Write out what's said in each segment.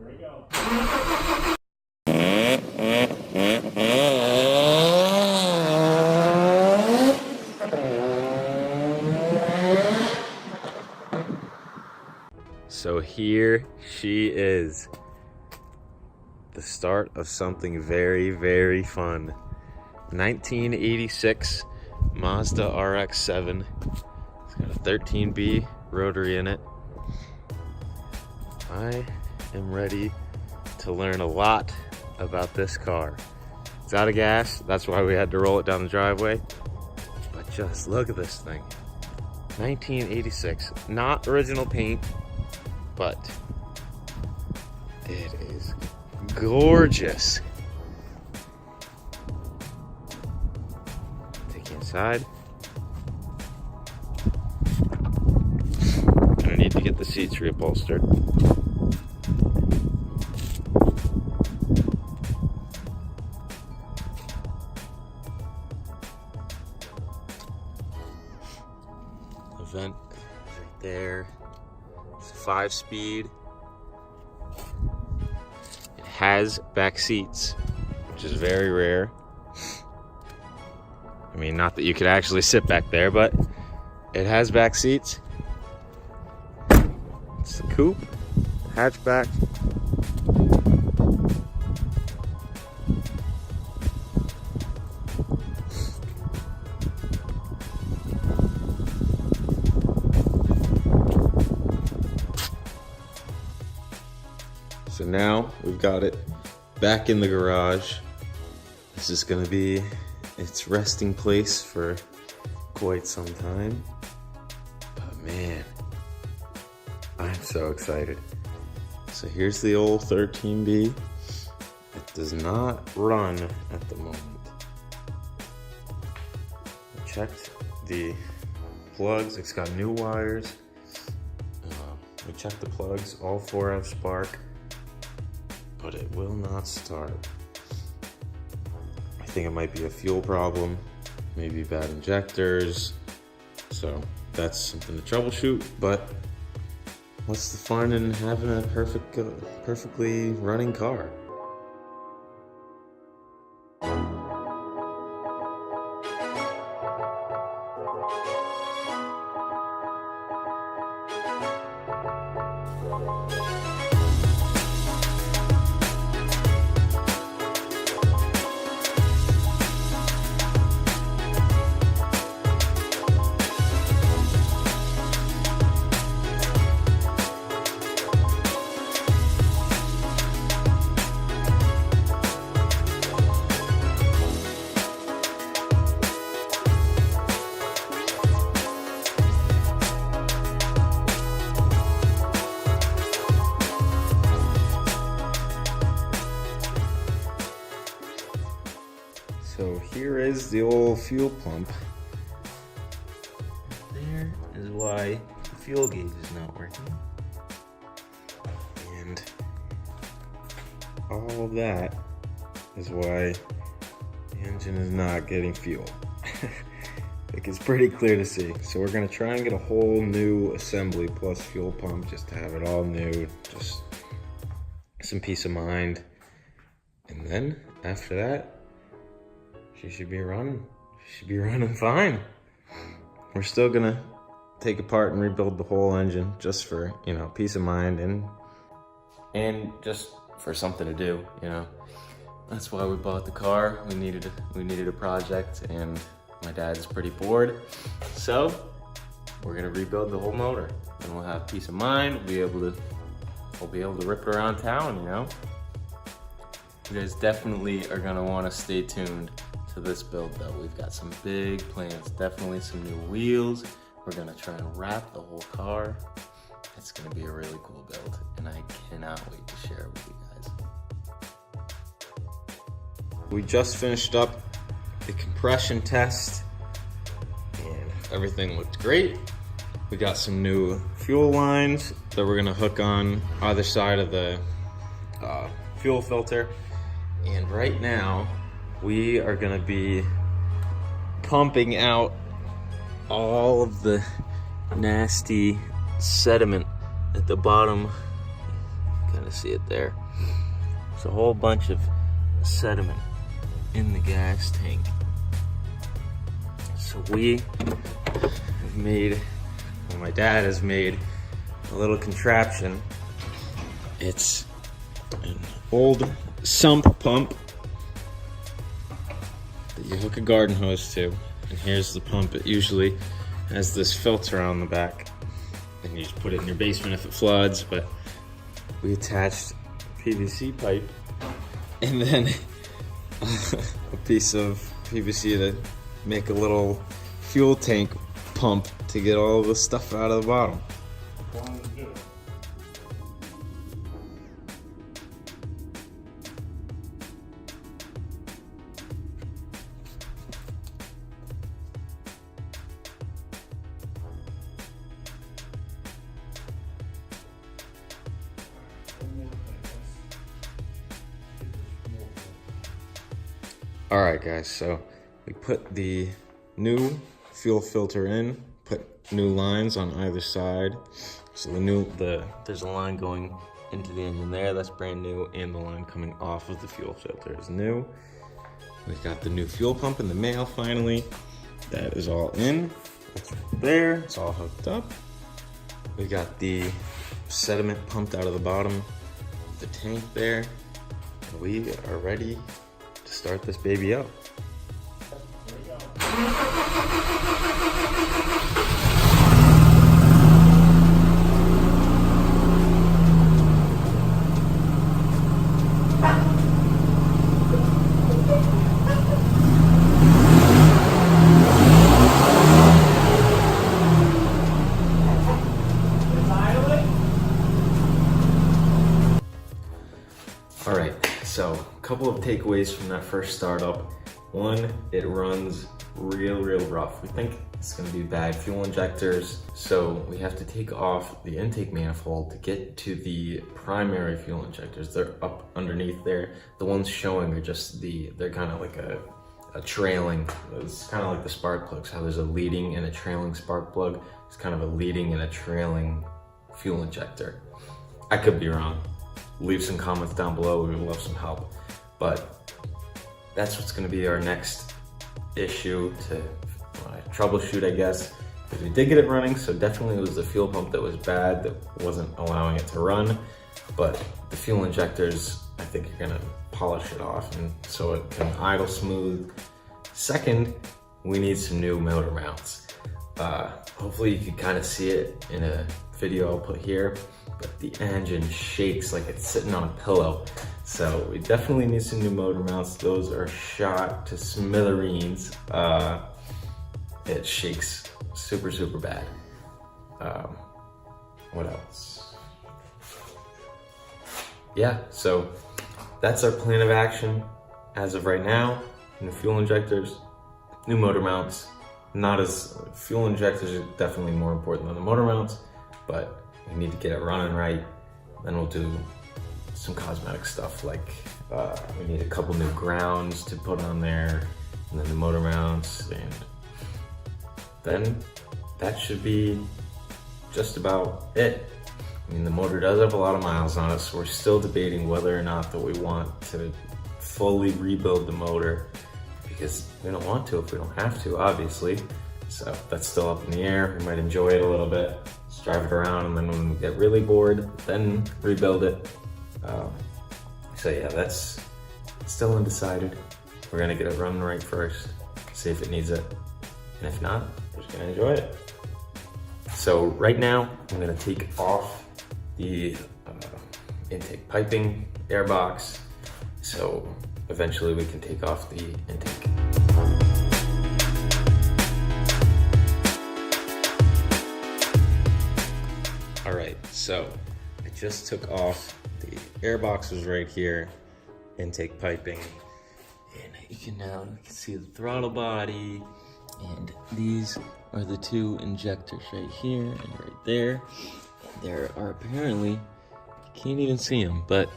Here we go. So here she is. The start of something very, very fun. 1986 Mazda RX-7. It's got a 13B rotary in it. I am ready to learn a lot about this car. It's out of gas, that's why we had to roll it down the driveway. But just look at this thing. 1986, not original paint, but it is gorgeous. Take you inside. I need to get the seats reupholstered. The vent is right there. It's a 5-speed. It has back seats, which is very rare. I mean, not that you could actually sit back there, but it has back seats. It's the coupe, hatchback. So now we've got it back in the garage. This is gonna be its resting place for quite some time. But man, I'm so excited. So here's the old 13B. It does not run at the moment. I checked the plugs, it's got new wires. We checked the plugs, all 4 have spark, but it will not start. I think it might be a fuel problem, maybe bad injectors. So that's something to troubleshoot, but what's the fun in having a perfectly running car? So here is the old fuel pump. There is why the fuel gauge is not working. And all of that is why the engine is not getting fuel. Like, it's pretty clear to see. So we're gonna try and get a whole new assembly plus fuel pump just to have it all new, just some peace of mind. And then after that, she should be running. She should be running fine. We're still gonna take apart and rebuild the whole engine just for, you know, peace of mind and just for something to do, you know. That's why we bought the car. We needed a project, and my dad's pretty bored. So we're gonna rebuild the whole motor, and we'll have peace of mind. We'll be able to rip it around town, you know. You guys definitely are gonna wanna stay tuned to this build though. We've got some big plans, definitely some new wheels. We're gonna try and wrap the whole car. It's gonna be a really cool build, and I cannot wait to share it with you guys. We just finished up the compression test, and everything looked great. We got some new fuel lines that we're gonna hook on either side of the fuel filter. And right now, we are gonna be pumping out all of the nasty sediment at the bottom, kind of see it there. There's a whole bunch of sediment in the gas tank. So we have made, well, my dad has made a little contraption. It's an old sump pump that you hook a garden hose to. And here's the pump. It usually has this filter on the back, and you just put it in your basement if it floods. But we attached PVC pipe and then a piece of PVC to make a little fuel tank pump to get all the stuff out of the bottom. All right, guys, so we put the new fuel filter in, put new lines on either side. So there's a line going into the engine there, that's brand new, and the line coming off of the fuel filter is new. We got the new fuel pump in the mail finally. That is all in, it's right there, it's all hooked up. We got the sediment pumped out of the bottom of the tank there. And we are ready to start this baby up. All right, so a couple of takeaways from that first startup. One, it runs real rough. We think it's gonna be bad fuel injectors, so we have to take off the intake manifold to get to the primary fuel injectors. They're up underneath there. The ones showing are just they're kind of like a trailing, it's kind of like the spark plugs, how there's a leading and a trailing spark plug. It's kind of a leading and a trailing fuel injector. I could be wrong. Leave some comments down below, we would love some help. But that's what's gonna be our next issue to troubleshoot, I guess. Because we did get it running, so definitely it was the fuel pump that was bad, that wasn't allowing it to run. But the fuel injectors, I think you're gonna polish it off and so it can idle smooth. Second, we need some new motor mounts. Hopefully you can kind of see it in a video I'll put here, but the engine shakes like it's sitting on a pillow. So we definitely need some new motor mounts. Those are shot to smithereens. It shakes super bad. What else? Yeah, so that's our plan of action as of right now. New fuel injectors, new motor mounts. Fuel injectors are definitely more important than the motor mounts, but we need to get it running right. Then we'll do some cosmetic stuff, like we need a couple new grounds to put on there, and then the motor mounts, and then that should be just about it. I mean, the motor does have a lot of miles on it, so we're still debating whether or not that we want to fully rebuild the motor, because we don't want to if we don't have to, obviously. So that's still up in the air. We might enjoy it a little bit, just drive it around, and then when we get really bored, then rebuild it. So yeah, that's still undecided. We're gonna get it running right first, see if it needs it. And if not, we're just gonna enjoy it. So right now, I'm gonna take off the intake piping, air box, so eventually we can take off the intake. All right, so I just took off the air box, was right here, intake piping, and you can now see the throttle body, and these are the two injectors right here and right there. There are apparently, you can't even see them, but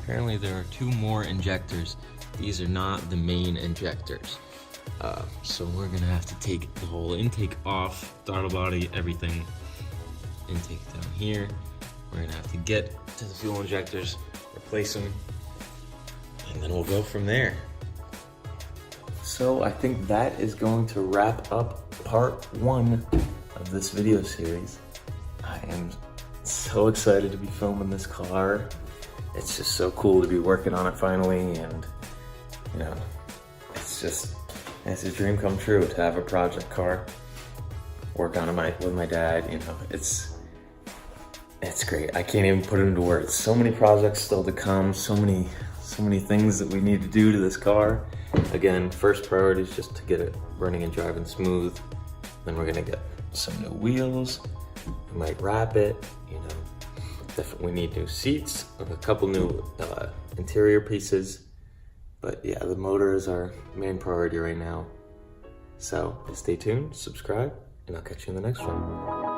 apparently there are two more injectors. These are not the main injectors. So we're gonna have to take the whole intake off, throttle body, everything. Intake down here, We're gonna have to get to the fuel injectors, replace them, and then we'll go from there. So I think that is going to wrap up part 1 of this video series. I am so excited to be filming this car. It's just so cool to be working on it finally, and you know, it's a dream come true to have a project car, work on it with my dad. You know, it's great. I can't even put it into words. So many projects still to come, so many things that we need to do to this car. Again, first priority is just to get it running and driving smooth. Then we're gonna get some new wheels. We might wrap it, you know. Definitely need new seats, a couple new interior pieces. But yeah, the motor is our main priority right now. So stay tuned, subscribe, and I'll catch you in the next one.